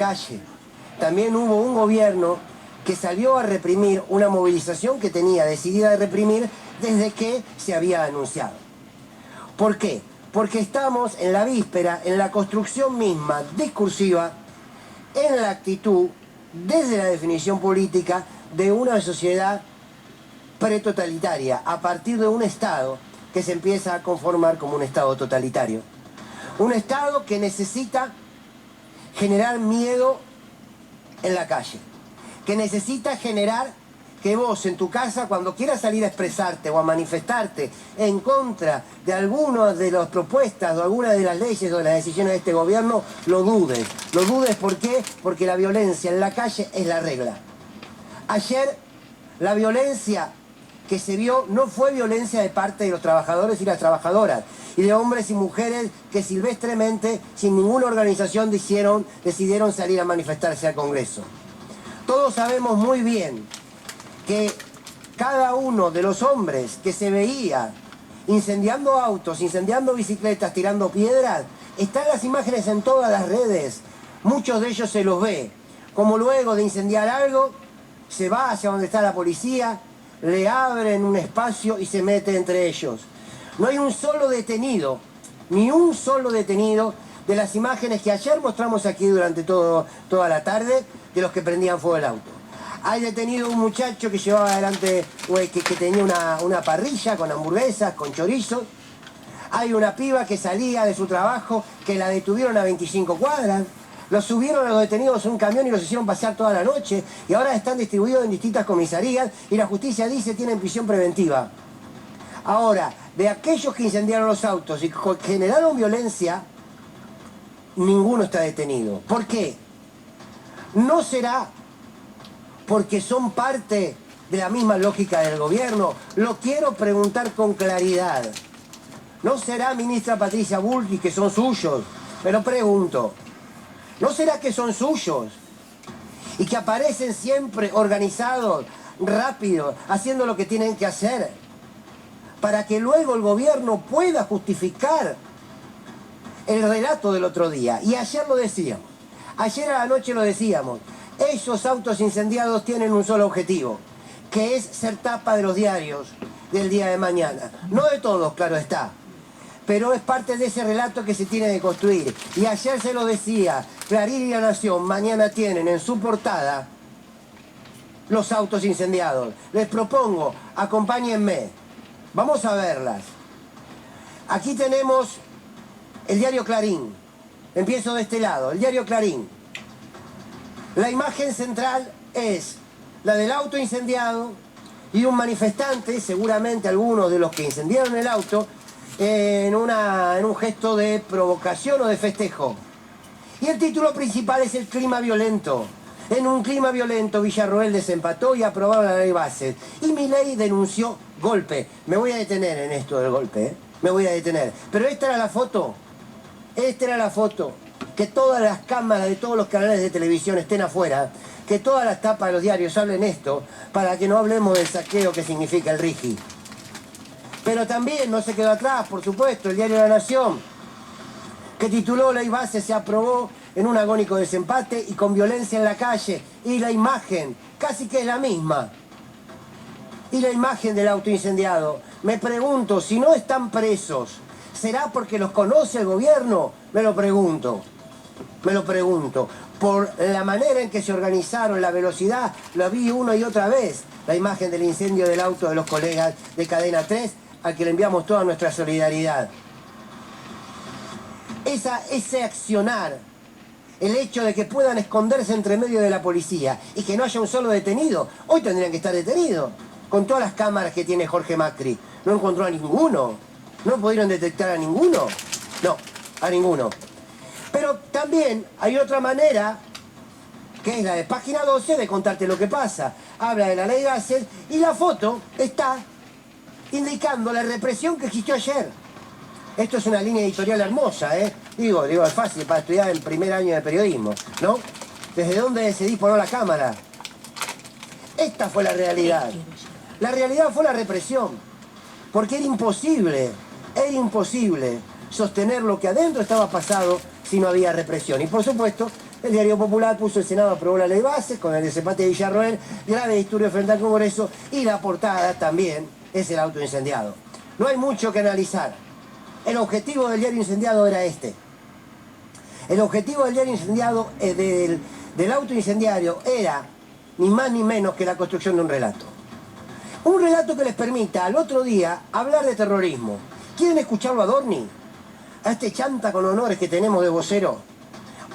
calle. También hubo un gobierno que salió a reprimir una movilización que tenía decidida de reprimir desde que se había anunciado. ¿Por qué? Porque estamos en la víspera, en la construcción misma discursiva, en la actitud, desde la definición política, de una sociedad pretotalitaria, a partir de un Estado que se empieza a conformar como un Estado totalitario. Un Estado que necesita generar miedo en la calle, que necesita generar que vos en tu casa, cuando quieras salir a expresarte o a manifestarte en contra de algunas de las propuestas o algunas de las leyes o de las decisiones de este gobierno, lo dudes. Lo dudes, ¿por qué? Porque la violencia en la calle es la regla. Ayer, la violencia que se vio no fue violencia de parte de los trabajadores y las trabajadoras, y de hombres y mujeres que silvestremente, sin ninguna organización, decidieron salir a manifestarse al Congreso. Todos sabemos muy bien que cada uno de los hombres que se veía incendiando autos, incendiando bicicletas, tirando piedras, están las imágenes en todas las redes. Muchos de ellos se los ve, como luego de incendiar algo, se va hacia donde está la policía, le abren un espacio y se mete entre ellos. No hay un solo detenido, ni un solo detenido de las imágenes que ayer mostramos aquí durante toda la tarde de los que prendían fuego el auto. Hay detenido un muchacho que llevaba adelante, que tenía una parrilla con hamburguesas, con chorizos. Hay una piba que salía de su trabajo, que la detuvieron a 25 cuadras. Los subieron a los detenidos en un camión y los hicieron pasear toda la noche. Y ahora están distribuidos en distintas comisarías y la justicia dice que tienen prisión preventiva. Ahora, de aquellos que incendiaron los autos y generaron violencia, ninguno está detenido. ¿Por qué? ¿No será porque son parte de la misma lógica del gobierno? Lo quiero preguntar con claridad. ¿No será, ministra Patricia Bullrich, que son suyos? Pero pregunto, ¿no será que son suyos? Y que aparecen siempre organizados, rápidos, haciendo lo que tienen que hacer, para que luego el gobierno pueda justificar el relato del otro día. Y ayer lo decíamos, ayer a la noche lo decíamos, esos autos incendiados tienen un solo objetivo, que es ser tapa de los diarios del día de mañana. No de todos, claro está, pero es parte de ese relato que se tiene que construir. Y ayer se lo decía, Clarín y La Nación mañana tienen en su portada los autos incendiados. Les propongo, acompáñenme, vamos a verlas. Aquí tenemos el diario Clarín. Empiezo de este lado, el diario Clarín. La imagen central es la del auto incendiado y un manifestante, seguramente algunos de los que incendiaron el auto, en un gesto de provocación o de festejo. Y el título principal es el clima violento. En un clima violento, Villarroel desempató y aprobó la ley Bases. Y Milei denunció golpe. Me voy a detener en esto del golpe, ¿eh? Me voy a detener. Pero esta era la foto. Esta era la foto. Que todas las cámaras de todos los canales de televisión estén afuera. Que todas las tapas de los diarios hablen esto, para que no hablemos del saqueo que significa el RIGI. Pero también no se quedó atrás, por supuesto, el diario La Nación, que tituló Ley Base se aprobó en un agónico desempate y con violencia en la calle. Y la imagen, casi que es la misma. Y la imagen del auto incendiado. Me pregunto, si no están presos, ¿será porque los conoce el gobierno? Me lo pregunto. Me lo pregunto. Por la manera en que se organizaron, la velocidad, lo vi una y otra vez. La imagen del incendio del auto de los colegas de Cadena 3, al que le enviamos toda nuestra solidaridad. Ese accionar, el hecho de que puedan esconderse entre medio de la policía y que no haya un solo detenido, hoy tendrían que estar detenidos, con todas las cámaras que tiene Jorge Macri. No encontró a ninguno, no pudieron detectar a ninguno, no, a ninguno. Pero también hay otra manera, que es la de página 12, de contarte lo que pasa. Habla de la ley Bases y la foto está indicando la represión que existió ayer. Esto es una línea editorial hermosa, ¿eh? Digo, es fácil para estudiar el primer año de periodismo, ¿no? ¿Desde dónde decidí poner la cámara? Esta fue la realidad. La realidad fue la represión. Porque era imposible sostener lo que adentro estaba pasado si no había represión. Y por supuesto El Diario Popular puso: el Senado aprobó la ley base con el desempate de Villarroel, grave disturbio frente al Congreso, y la portada también es el auto incendiado. No hay mucho que analizar. El objetivo del diario incendiado era este. El objetivo del diario incendiado, del auto incendiario, era ni más ni menos que la construcción de un relato. Un relato que les permita al otro día hablar de terrorismo. ¿Quieren escucharlo a Adorni? A este chanta con honores que tenemos de vocero.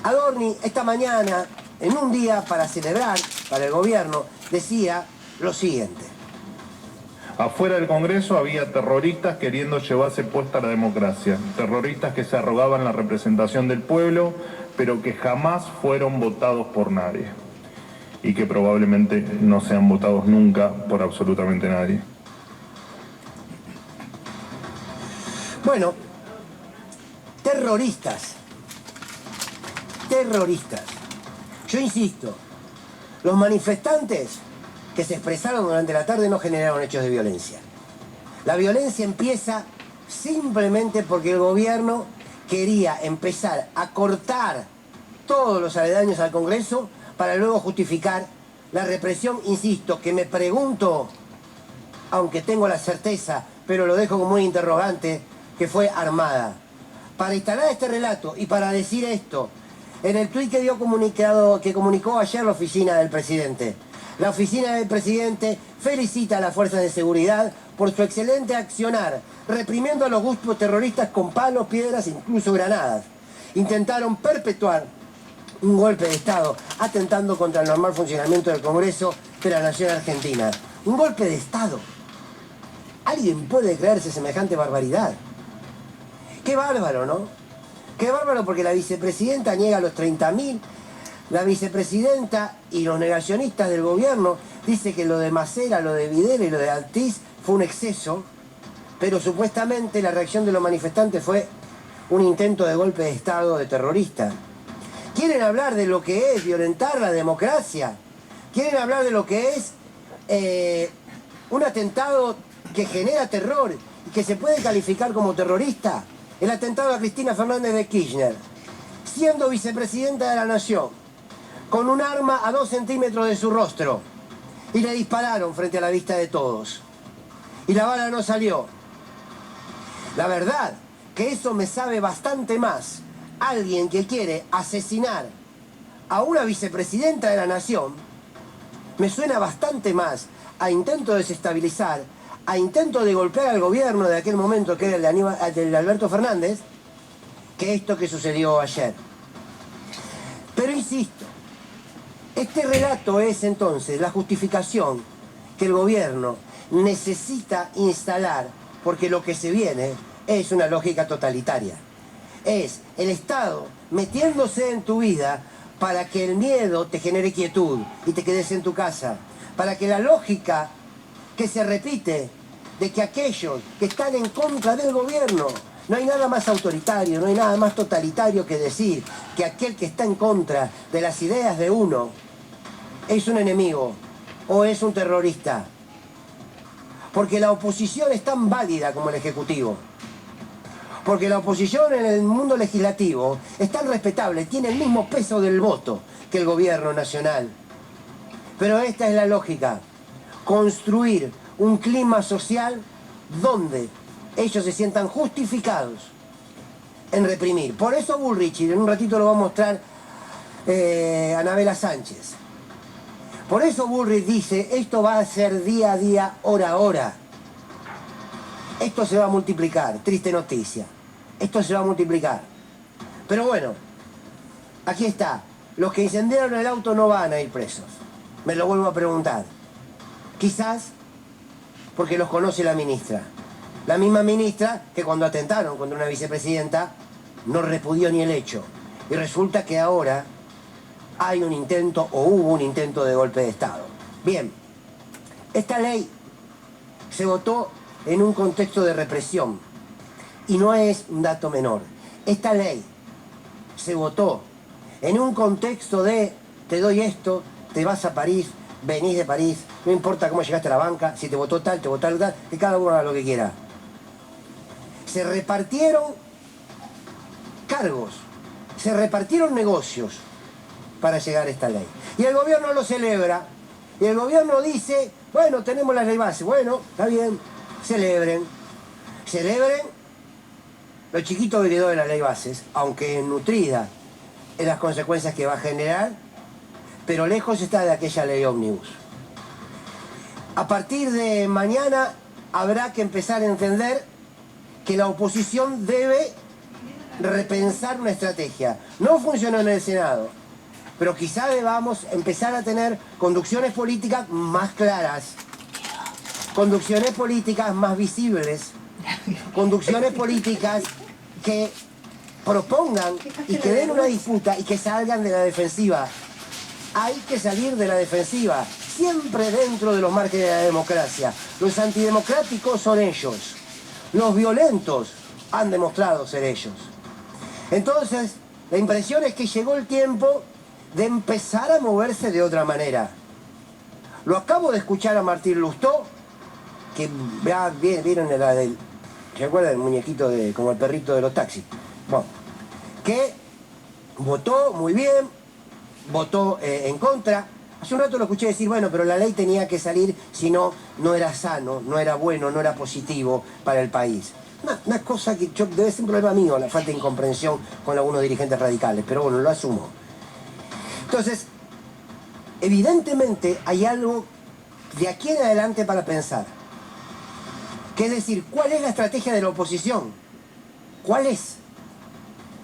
Adorni esta mañana, en un día para celebrar, para el gobierno, decía lo siguiente. Afuera del Congreso había terroristas queriendo llevarse puesta la democracia, terroristas que se arrogaban la representación del pueblo, pero que jamás fueron votados por nadie, y que probablemente no sean votados nunca por absolutamente nadie. Bueno, terroristas. Yo insisto, los manifestantes que se expresaron durante la tarde no generaron hechos de violencia. La violencia empieza simplemente porque el gobierno quería empezar a cortar todos los aledaños al Congreso para luego justificar la represión, insisto, que me pregunto, aunque tengo la certeza, pero lo dejo como un interrogante, que fue armada. Para instalar este relato y para decir esto, en el tuit que comunicó ayer la oficina del presidente. La oficina del presidente felicita a las fuerzas de seguridad por su excelente accionar, reprimiendo a los grupos terroristas con palos, piedras e incluso granadas. Intentaron perpetuar un golpe de Estado, atentando contra el normal funcionamiento del Congreso de la Nación Argentina. Un golpe de Estado. ¿Alguien puede creerse semejante barbaridad? Qué bárbaro, ¿no? Qué bárbaro, porque la vicepresidenta niega los 30.000. La vicepresidenta y los negacionistas del gobierno dice que lo de Macera, lo de Videla y lo de Altiz fue un exceso, pero supuestamente la reacción de los manifestantes fue un intento de golpe de Estado de terrorista. ¿Quieren hablar de lo que es violentar la democracia? ¿Quieren hablar de lo que es un atentado que genera terror y que se puede calificar como terrorista? El atentado a Cristina Fernández de Kirchner, siendo vicepresidenta de la Nación, con un arma a 2 centímetros de su rostro, y le dispararon frente a la vista de todos. Y la bala no salió. La verdad que eso me sabe bastante más. Alguien que quiere asesinar a una vicepresidenta de la Nación, me suena bastante más a intento de desestabilizar, a intento de golpear al gobierno de aquel momento, que era el de Alberto Fernández, que esto que sucedió ayer. Pero insisto, este relato es entonces la justificación que el gobierno necesita instalar, porque lo que se viene es una lógica totalitaria. Es el Estado metiéndose en tu vida para que el miedo te genere quietud y te quedes en tu casa, para que la lógica que se repite de que aquellos que están en contra del gobierno, no hay nada más autoritario, no hay nada más totalitario que decir que aquel que está en contra de las ideas de uno es un enemigo o es un terrorista. Porque la oposición es tan válida como el Ejecutivo. Porque la oposición en el mundo legislativo es tan respetable, tiene el mismo peso del voto que el gobierno nacional. Pero esta es la lógica: construir un clima social donde ellos se sientan justificados en reprimir. Por eso Bullrich, y en un ratito lo va a mostrar Anabela Sánchez, por eso Bullrich dice: esto va a ser día a día, hora a hora. Esto se va a multiplicar, triste noticia. Esto se va a multiplicar. Pero bueno, aquí está. Los que incendiaron el auto no van a ir presos. Me lo vuelvo a preguntar. Quizás porque los conoce la ministra. La misma ministra que cuando atentaron contra una vicepresidenta no repudió ni el hecho. Y resulta que ahora hay un intento, o hubo un intento de golpe de Estado. Bien, esta ley se votó en un contexto de represión. Y no es un dato menor. Esta ley se votó en un contexto de: te doy esto, te vas a París, venís de París, no importa cómo llegaste a la banca, si te votó tal, que cada uno haga lo que quiera. Se repartieron cargos, se repartieron negocios, para llegar a esta ley. Y el gobierno lo celebra, y el gobierno dice, bueno, tenemos la ley base, bueno, está bien, celebren lo chiquito que quedó de la ley bases, aunque nutrida en las consecuencias que va a generar, pero lejos está de aquella ley ómnibus. A partir de mañana habrá que empezar a entender que la oposición debe repensar una estrategia. No funcionó en el Senado, pero quizá debamos empezar a tener conducciones políticas más claras, conducciones políticas más visibles, conducciones políticas que propongan y que den una disputa y que salgan de la defensiva. Hay que salir de la defensiva, siempre dentro de los márgenes de la democracia. Los antidemocráticos son ellos. Los violentos han demostrado ser ellos. Entonces, la impresión es que llegó el tiempo de empezar a moverse de otra manera. Lo acabo de escuchar a Martín Lustó, que vieron la del... ¿Se acuerdan del muñequito como el perrito de los taxis? Bueno, que votó muy bien, votó en contra. Hace un rato lo escuché decir, bueno, pero la ley tenía que salir, si no, no era sano, no era bueno, no era positivo para el país. Una cosa que debe ser un problema mío, la falta de incomprensión con algunos dirigentes radicales, pero bueno, lo asumo. Entonces, evidentemente hay algo de aquí en adelante para pensar. Que es decir, ¿cuál es la estrategia de la oposición? ¿Cuál es?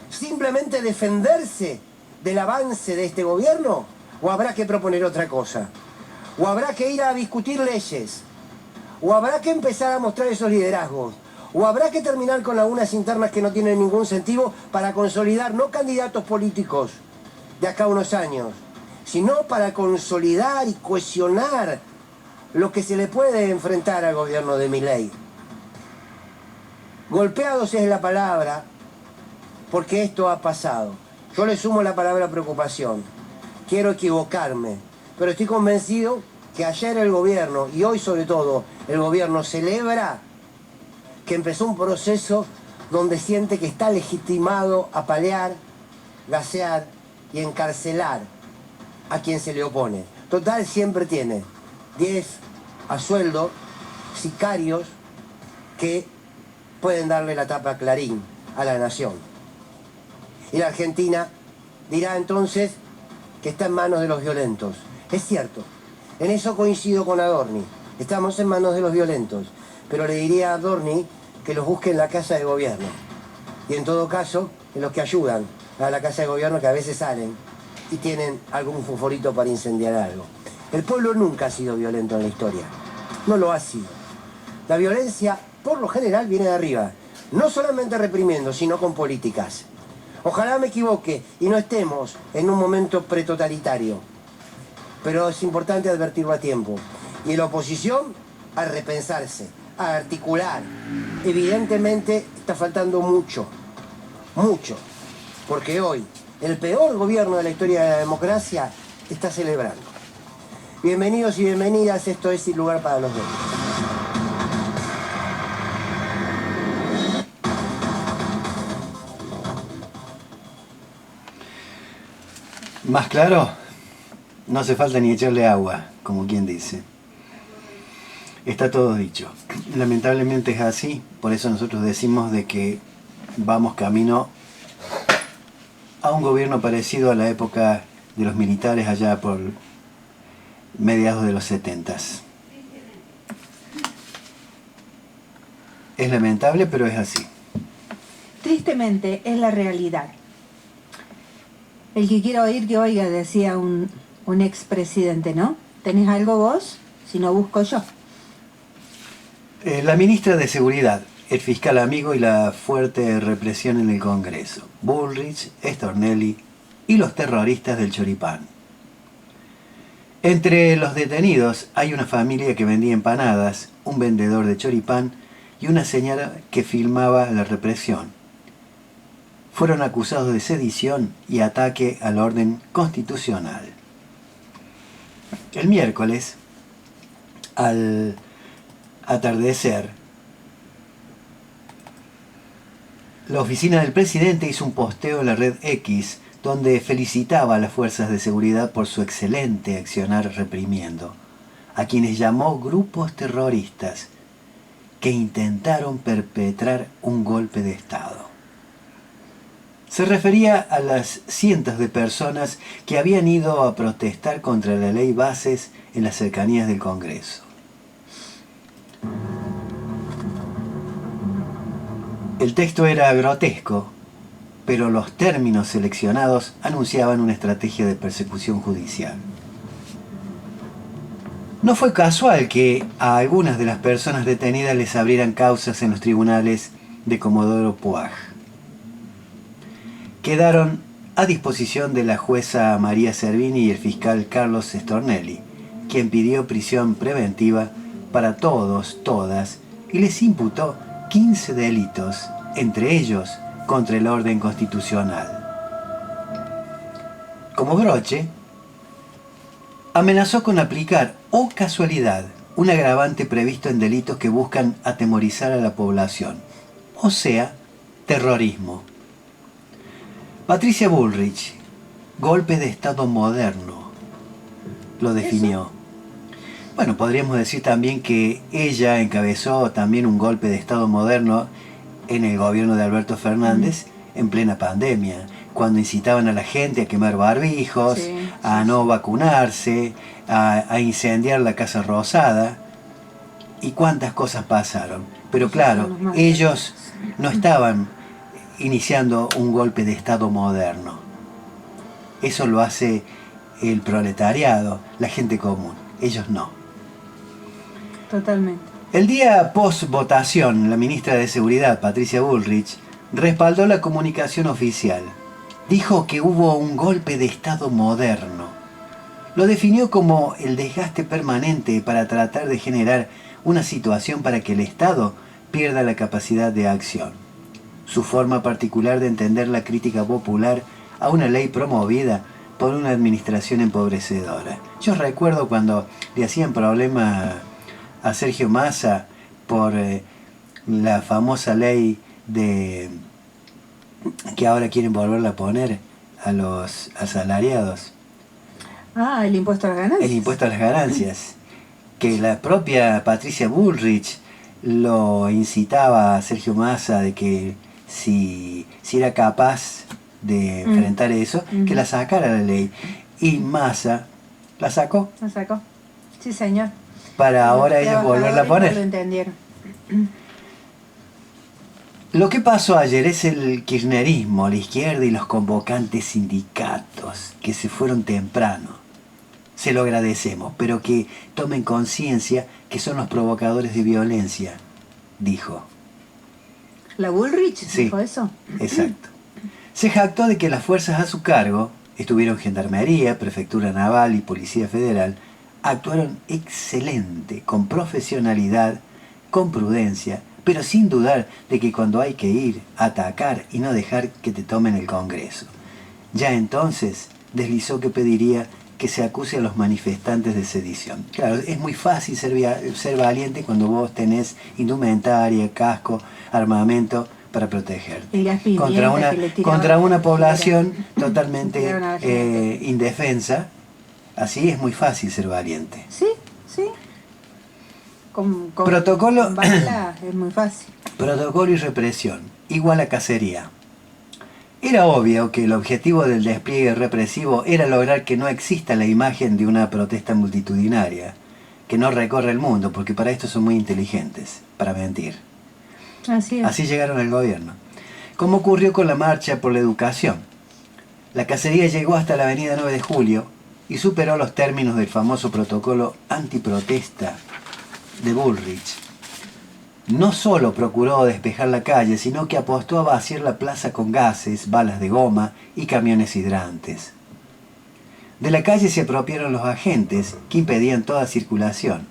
¿Simplemente defenderse del avance de este gobierno? ¿O habrá que proponer otra cosa? ¿O habrá que ir a discutir leyes? ¿O habrá que empezar a mostrar esos liderazgos? ¿O habrá que terminar con lagunas internas que no tienen ningún sentido para consolidar no candidatos políticos de acá a unos años, sino para consolidar y cohesionar lo que se le puede enfrentar al gobierno de Milei? Golpeados es la palabra, porque esto ha pasado. Yo le sumo la palabra preocupación. Quiero equivocarme, pero estoy convencido que ayer el gobierno, y hoy sobre todo, el gobierno celebra que empezó un proceso donde siente que está legitimado a palear, gasear y encarcelar a quien se le opone. Total, siempre tiene 10 a sueldo, sicarios que pueden darle la tapa a Clarín a la nación. Y la Argentina dirá entonces que está en manos de los violentos. Es cierto, en eso coincido con Adorni. Estamos en manos de los violentos. Pero le diría a Adorni que los busque en la casa de gobierno. Y en todo caso, en los que ayudan a la casa de gobierno, que a veces salen y tienen algún fosforito para incendiar algo. El pueblo nunca ha sido violento en la historia. No lo ha sido. La violencia, por lo general, viene de arriba. No solamente reprimiendo, sino con políticas. Ojalá me equivoque y no estemos en un momento pretotalitario. Pero es importante advertirlo a tiempo. Y la oposición, a repensarse, a articular. Evidentemente está faltando mucho. Mucho. Porque hoy, el peor gobierno de la historia de la democracia está celebrando. Bienvenidos y bienvenidas, esto es Sin Lugar para los Débiles. ¿Más claro? No hace falta ni echarle agua, como quien dice. Está todo dicho. Lamentablemente es así, por eso nosotros decimos de que vamos camino a un gobierno parecido a la época de los militares allá por mediados de los 70s. Es lamentable, pero es así. Tristemente, es la realidad. El que quiera oír, que oiga, decía un expresidente, ¿no? ¿Tenés algo vos? Si no, busco yo. La ministra de Seguridad, el fiscal amigo y la fuerte represión en el Congreso, Bullrich, Stornelli y los terroristas del choripán. Entre los detenidos hay una familia que vendía empanadas, un vendedor de choripán y una señora que filmaba la represión. Fueron acusados de sedición y ataque al orden constitucional. El miércoles, al atardecer, la oficina del presidente hizo un posteo en la red X donde felicitaba a las fuerzas de seguridad por su excelente accionar reprimiendo a quienes llamó grupos terroristas que intentaron perpetrar un golpe de Estado. Se refería a las cientos de personas que habían ido a protestar contra la ley Bases en las cercanías del Congreso. El texto era grotesco, pero los términos seleccionados anunciaban una estrategia de persecución judicial. No fue casual que a algunas de las personas detenidas les abrieran causas en los tribunales de Comodoro Puaj. Quedaron a disposición de la jueza María Servini y el fiscal Carlos Stornelli, quien pidió prisión preventiva para todos, todas, y les imputó 15 delitos, entre ellos contra el orden constitucional. Como broche, amenazó con aplicar, o casualidad, un agravante previsto en delitos que buscan atemorizar a la población, o sea, terrorismo. Patricia Bullrich, golpe de Estado moderno, lo definió. Bueno, podríamos decir también que ella encabezó también un golpe de Estado moderno en el gobierno de Alberto Fernández en plena pandemia, cuando incitaban a la gente a quemar barbijos, a no vacunarse, a incendiar la Casa Rosada, y cuántas cosas pasaron. Pero claro, ellos no estaban iniciando un golpe de Estado moderno. Eso lo hace el proletariado, la gente común. Ellos no. Totalmente. El día post-votación, la ministra de Seguridad, Patricia Bullrich, respaldó la comunicación oficial. Dijo que hubo un golpe de Estado moderno. Lo definió como el desgaste permanente para tratar de generar una situación para que el Estado pierda la capacidad de acción. Su forma particular de entender la crítica popular a una ley promovida por una administración empobrecedora. Yo recuerdo cuando le hacían problema a Sergio Massa por la famosa ley de que ahora quieren volverla a poner a los asalariados. Ah, el impuesto a las ganancias. El impuesto a las ganancias. Que la propia Patricia Bullrich lo incitaba a Sergio Massa de que si era capaz de enfrentar eso, que la sacara la ley. Y Massa la sacó. La sacó. Sí, señor. Para ahora ellos volverla a poner. No lo entendieron. Lo que pasó ayer es el kirchnerismo, la izquierda y los convocantes sindicatos que se fueron temprano. Se lo agradecemos, pero que tomen conciencia que son los provocadores de violencia, dijo. ¿La Bullrich Sí, dijo eso? Exacto. Se jactó de que las fuerzas a su cargo, estuvieron Gendarmería, Prefectura Naval y Policía Federal, actuaron excelente, con profesionalidad, con prudencia, pero sin dudar de que cuando hay que ir, atacar y no dejar que te tomen el Congreso. Ya entonces deslizó que pediría que se acuse a los manifestantes de sedición. Claro, es muy fácil ser valiente cuando vos tenés indumentaria, casco, armamento para protegerte. Contra una población totalmente indefensa, así es muy fácil ser valiente. Sí, sí. Con Protocolo, bala es muy fácil. Protocolo y represión, igual a cacería. Era obvio que el objetivo del despliegue represivo era lograr que no exista la imagen de una protesta multitudinaria, que no recorre el mundo, porque para esto son muy inteligentes, para mentir. Así es. Así llegaron al gobierno. Como ocurrió con la marcha por la educación. La cacería llegó hasta la avenida 9 de Julio y superó los términos del famoso protocolo antiprotesta de Bullrich. No solo procuró despejar la calle, sino que apostó a vaciar la plaza con gases, balas de goma y camiones hidrantes. De la calle se apropiaron los agentes que impedían toda circulación.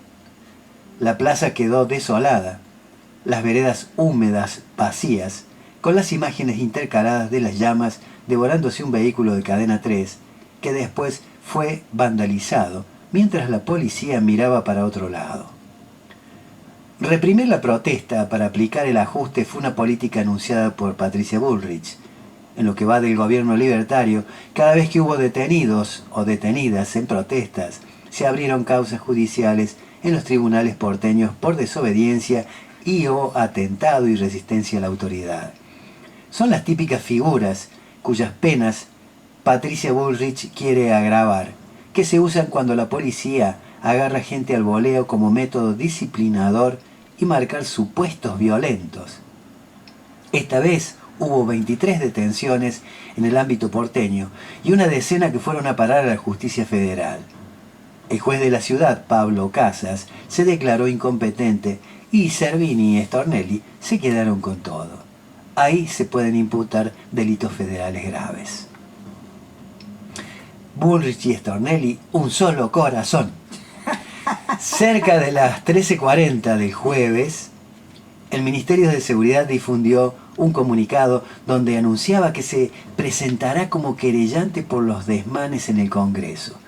La plaza quedó desolada, las veredas húmedas, vacías, con las imágenes intercaladas de las llamas devorándose un vehículo de cadena 3, que después fue vandalizado, mientras la policía miraba para otro lado. Reprimir la protesta para aplicar el ajuste fue una política anunciada por Patricia Bullrich. en lo que va del gobierno libertario, cada vez que hubo detenidos o detenidas en protestas, se abrieron causas judiciales en los tribunales porteños por desobediencia y o atentado y resistencia a la autoridad. Son las típicas figuras cuyas penas Patricia Bullrich quiere agravar, que se usan cuando la policía agarra gente al voleo como método disciplinador y marcar supuestos violentos. Esta vez hubo 23 detenciones en el ámbito porteño y una decena que fueron a parar a la justicia federal. El juez de la ciudad, Pablo Casas, se declaró incompetente y Servini y Stornelli se quedaron con todo. Ahí se pueden imputar delitos federales graves. Bullrich y Stornelli, un solo corazón. Cerca de las 13:40 del jueves, el Ministerio de Seguridad difundió un comunicado donde anunciaba que se presentará como querellante por los desmanes en el Congreso.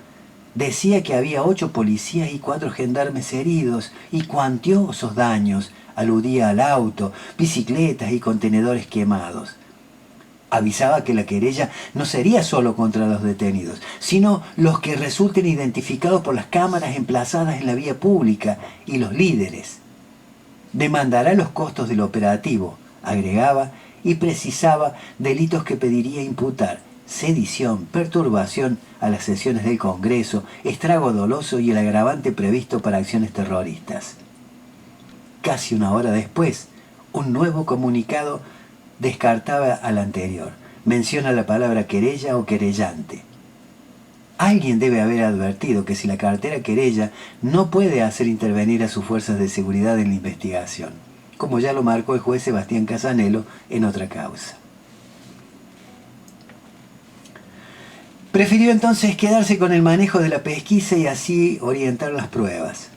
Decía que había 8 policías y 4 gendarmes heridos y cuantiosos daños. Aludía al auto, bicicletas y contenedores quemados. Avisaba que la querella no sería solo contra los detenidos, sino los que resulten identificados por las cámaras emplazadas en la vía pública y los líderes. Demandará los costos del operativo, agregaba, y precisaba delitos que pediría imputar: sedición, perturbación a las sesiones del Congreso, estrago doloso y el agravante previsto para acciones terroristas. Casi una hora después, un nuevo comunicado descartaba al anterior. Menciona la palabra querella o querellante. Alguien debe haber advertido que si la cartera querella no puede hacer intervenir a sus fuerzas de seguridad en la investigación, como ya lo marcó el juez Sebastián Casanelo en otra causa. Prefirió entonces quedarse con el manejo de la pesquisa y así orientar las pruebas.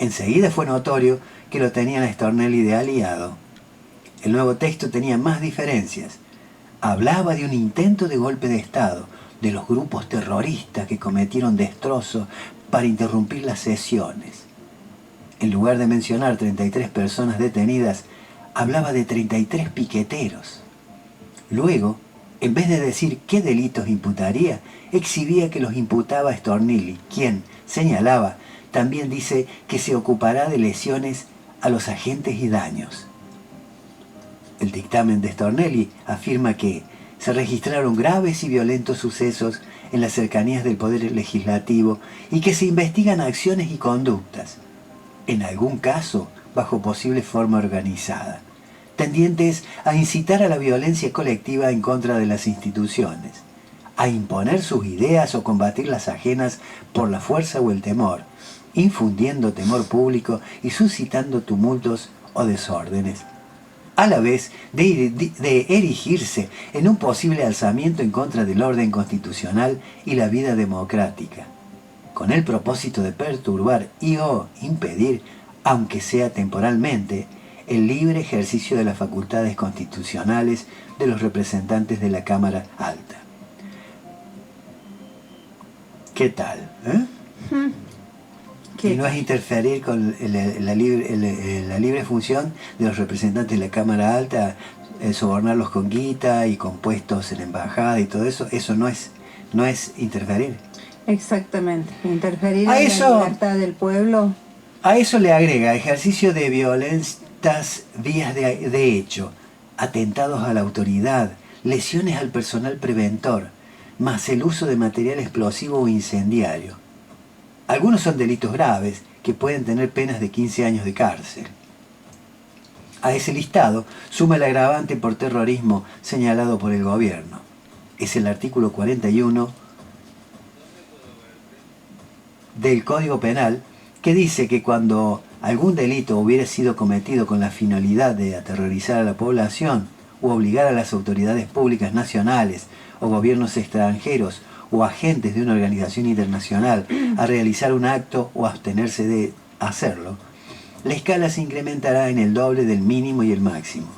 Enseguida fue notorio que lo tenían a Stornelli de aliado. El nuevo texto tenía más diferencias. Hablaba de un intento de golpe de Estado, de los grupos terroristas que cometieron destrozos para interrumpir las sesiones. En lugar de mencionar 33 personas detenidas, hablaba de 33 piqueteros. Luego, en vez de decir qué delitos imputaría, exhibía que los imputaba a Stornelli, quien, señalaba, también dice que se ocupará de lesiones a los agentes y daños. El dictamen de Stornelli afirma que se registraron graves y violentos sucesos en las cercanías del Poder Legislativo y que se investigan acciones y conductas, en algún caso bajo posible forma organizada, tendientes a incitar a la violencia colectiva en contra de las instituciones, a imponer sus ideas o combatir las ajenas por la fuerza o el temor, infundiendo temor público y suscitando tumultos o desórdenes, a la vez de erigirse en un posible alzamiento en contra del orden constitucional y la vida democrática, con el propósito de perturbar y o impedir, aunque sea temporalmente, el libre ejercicio de las facultades constitucionales de los representantes de la Cámara Alta. ¿Qué tal? Y no es interferir con la libre función de los representantes de la Cámara Alta, sobornarlos con guita y con puestos en la embajada y todo eso. Eso no es interferir. Exactamente, interferir A en eso- la libertad del pueblo. A eso le agrega ejercicio de violentas vías de hecho, atentados a la autoridad, lesiones al personal preventor, más el uso de material explosivo o incendiario. Algunos son delitos graves que pueden tener penas de 15 años de cárcel. A ese listado suma el agravante por terrorismo señalado por el gobierno. Es el artículo 41 del Código Penal, que dice que cuando algún delito hubiera sido cometido con la finalidad de aterrorizar a la población o obligar a las autoridades públicas nacionales o gobiernos extranjeros o agentes de una organización internacional a realizar un acto o abstenerse de hacerlo, la escala se incrementará en el doble del mínimo y el máximo.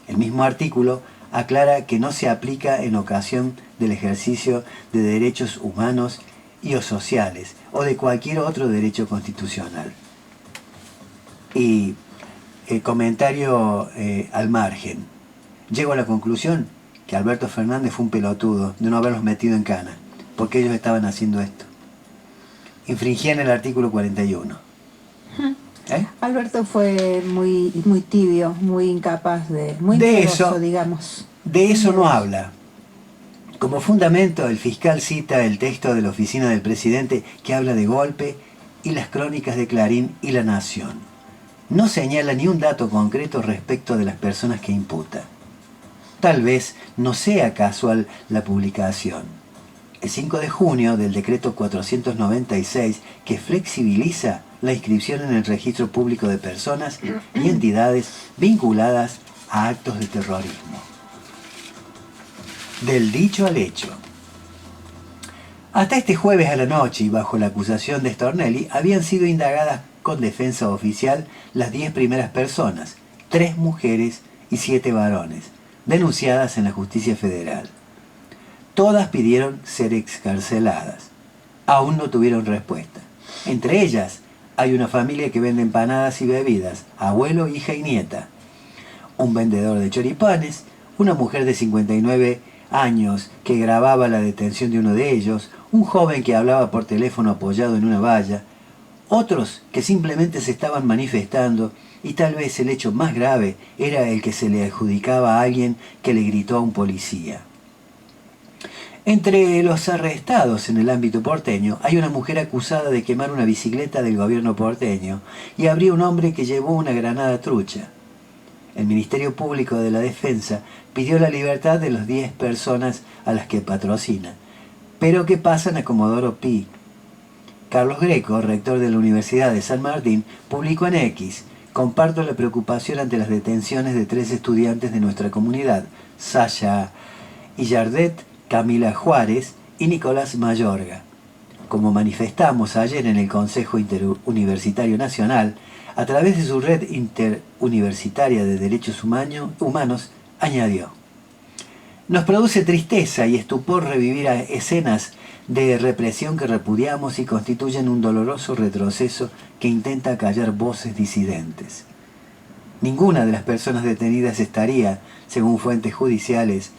El mismo artículo aclara que no se aplica en ocasión del ejercicio de derechos humanos y o sociales o de cualquier otro derecho constitucional. Y el comentario al margen. Llego a la conclusión que Alberto Fernández fue un pelotudo de no haberlos metido en cana, porque ellos estaban haciendo esto. Infringían el artículo 41. Alberto fue muy tibio, muy incapaz muy de miedoso, eso, digamos. De eso no habla. Como fundamento, el fiscal cita el texto de la oficina del presidente que habla de golpe y las crónicas de Clarín y La Nación. No señala ni un dato concreto respecto de las personas que imputa. Tal vez no sea casual la publicación. El 5 de junio del decreto 496 que flexibiliza la inscripción en el registro público de personas y entidades vinculadas a actos de terrorismo. Del dicho al hecho. Hasta este jueves a la noche y bajo la acusación de Stornelli habían sido indagadas con defensa oficial las 10 primeras personas, 3 mujeres y 7 varones, denunciadas en la justicia federal. Todas pidieron ser excarceladas. Aún no tuvieron respuesta. Entre ellas hay una familia que vende empanadas y bebidas, abuelo, hija y nieta. Un vendedor de choripanes, una mujer de 59 años que grababa la detención de uno de ellos, un joven que hablaba por teléfono apoyado en una valla, otros que simplemente se estaban manifestando y tal vez el hecho más grave era el que se le adjudicaba a alguien que le gritó a un policía. Entre los arrestados en el ámbito porteño hay una mujer acusada de quemar una bicicleta del gobierno porteño y habría un hombre que llevó una granada trucha. El Ministerio Público de la Defensa pidió la libertad de las 10 personas a las que patrocina, pero que pasan a Comodoro Pi. Carlos Greco, rector de la Universidad de San Martín, publicó en X: comparto la preocupación ante las detenciones de 3 estudiantes de nuestra comunidad, Sasha Illardet, Camila Juárez y Nicolás Mayorga. Como manifestamos ayer en el Consejo Interuniversitario Nacional, a través de su red interuniversitaria de derechos humanos, añadió: nos produce tristeza y estupor revivir escenas de represión que repudiamos y constituyen un doloroso retroceso que intenta callar voces disidentes. Ninguna de las personas detenidas estaría, según fuentes judiciales,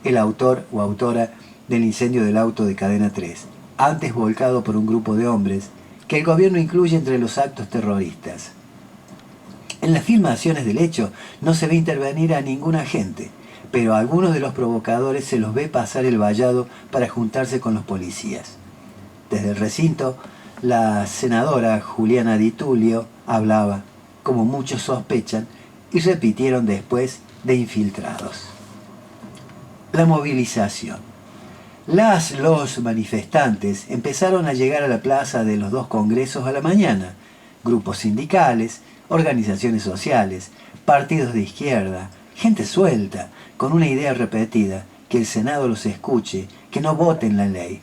el autor o autora del incendio del auto de Cadena 3, antes volcado por un grupo de hombres que el gobierno incluye entre los actos terroristas. En las filmaciones del hecho no se ve intervenir a ningún agente, pero a algunos de los provocadores se los ve pasar el vallado para juntarse con los policías. Desde el recinto, la senadora Juliana Di Tulio hablaba, como muchos sospechan, y repitieron después, de infiltrados. La movilización. Los manifestantes empezaron a llegar a la plaza de los 2 congresos a la mañana. Grupos sindicales, organizaciones sociales, partidos de izquierda, gente suelta, con una idea repetida, que el Senado los escuche, que no voten la ley.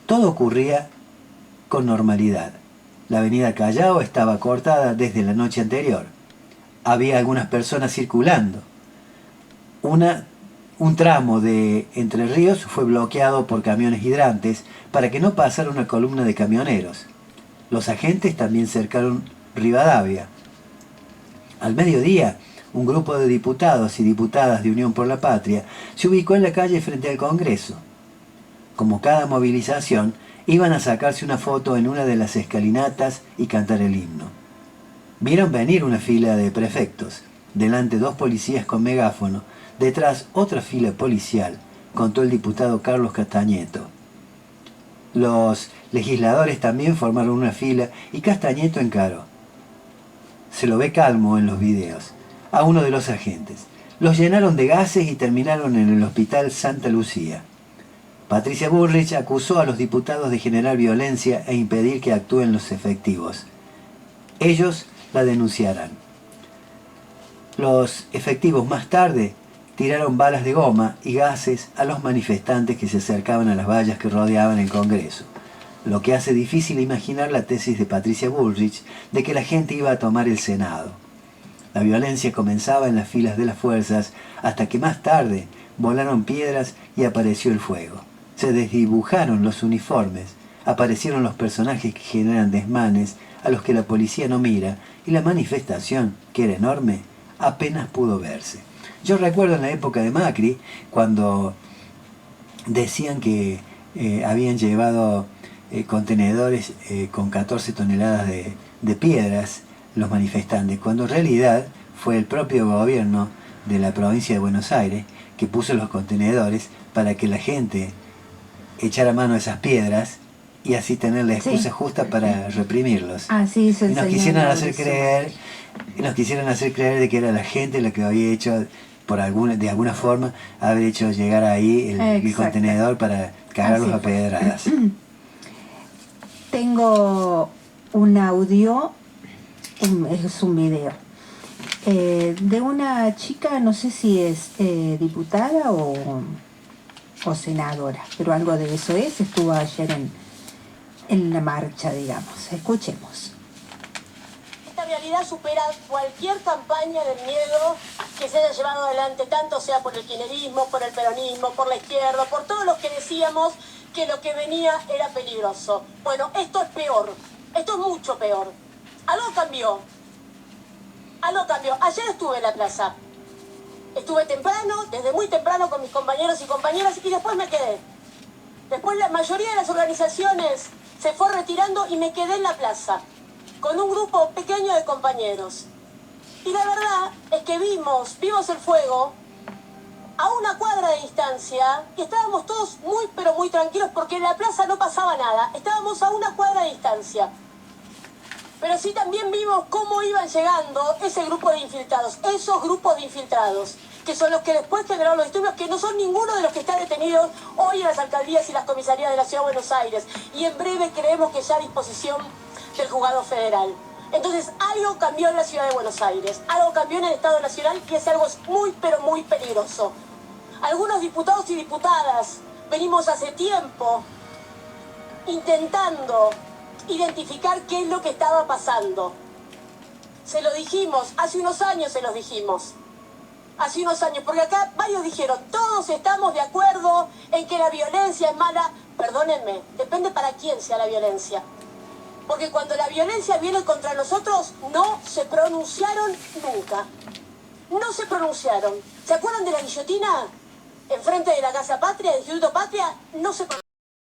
Todo ocurría con normalidad. La avenida Callao estaba cortada desde la noche anterior. Había algunas personas circulando. Un tramo de Entre Ríos fue bloqueado por camiones hidrantes para que no pasara una columna de camioneros. Los agentes también cercaron Rivadavia. Al mediodía, un grupo de diputados y diputadas de Unión por la Patria se ubicó en la calle frente al Congreso. Como cada movilización, iban a sacarse una foto en una de las escalinatas y cantar el himno. Vieron venir una fila de prefectos, delante 2 policías con megáfono, detrás otra fila policial, contó el diputado Carlos Castañeto. Los legisladores también formaron una fila y Castañeto encaró. Se lo ve calmo en los videos, a uno de los agentes. Los llenaron de gases y terminaron en el hospital Santa Lucía. Patricia Bullrich acusó a los diputados de generar violencia e impedir que actúen los efectivos. Ellos la denunciarán. Los efectivos más tarde tiraron balas de goma y gases a los manifestantes que se acercaban a las vallas que rodeaban el Congreso, lo que hace difícil imaginar la tesis de Patricia Bullrich de que la gente iba a tomar el Senado. La violencia comenzaba en las filas de las fuerzas hasta que más tarde volaron piedras y apareció el fuego. Se desdibujaron los uniformes, aparecieron los personajes que generan desmanes a los que la policía no mira y la manifestación, que era enorme, apenas pudo verse. Yo recuerdo en la época de Macri, cuando decían que habían llevado contenedores con 14 toneladas de piedras los manifestantes, cuando en realidad fue el propio gobierno de la provincia de Buenos Aires que puso los contenedores para que la gente echara mano a esas piedras y así tener la excusa justa para reprimirlos. Así hizo el Y nos señor quisieron hacer Mauricio creer, de que era la gente la que había hecho, de alguna forma, haber hecho llegar ahí el Exacto. contenedor para cagarlos Así a fue. pedradas. Tengo un audio, es un video, de una chica, no sé si es diputada o senadora, pero algo de eso es, estuvo ayer en la marcha, digamos. Escuchemos. Esta realidad supera cualquier campaña del miedo que se haya llevado adelante, tanto sea por el kirchnerismo, por el peronismo, por la izquierda, por todos los que decíamos que lo que venía era peligroso. Bueno, esto es peor, esto es mucho peor. Algo cambió. Ayer estuve en la plaza. Estuve temprano, desde muy temprano con mis compañeros y compañeras, y después me quedé. Después la mayoría de las organizaciones se fue retirando y me quedé en la plaza, con un grupo pequeño de compañeros. Y la verdad es que vimos el fuego a una cuadra de distancia y estábamos todos muy pero muy tranquilos porque en la plaza no pasaba nada. Estábamos a una cuadra de distancia. Pero sí también vimos cómo iban llegando ese grupo de infiltrados, esos grupos de infiltrados, que son los que después generaron los disturbios, que no son ninguno de los que están detenidos hoy en las alcaldías y las comisarías de la Ciudad de Buenos Aires. Y en breve creemos que ya a disposición del juzgado federal. Entonces algo cambió en la Ciudad de Buenos Aires, algo cambió en el Estado Nacional y ese algo es muy pero muy peligroso. Algunos diputados y diputadas venimos hace tiempo intentando identificar qué es lo que estaba pasando. Se lo dijimos, hace unos años se los dijimos. Hace unos años, porque acá varios dijeron, todos estamos de acuerdo en que la violencia es mala. Perdónenme, depende para quién sea la violencia. Porque cuando la violencia viene contra nosotros, no se pronunciaron nunca. No se pronunciaron. ¿Se acuerdan de la guillotina enfrente de la Casa Patria, del Instituto Patria? No se pronunciaron.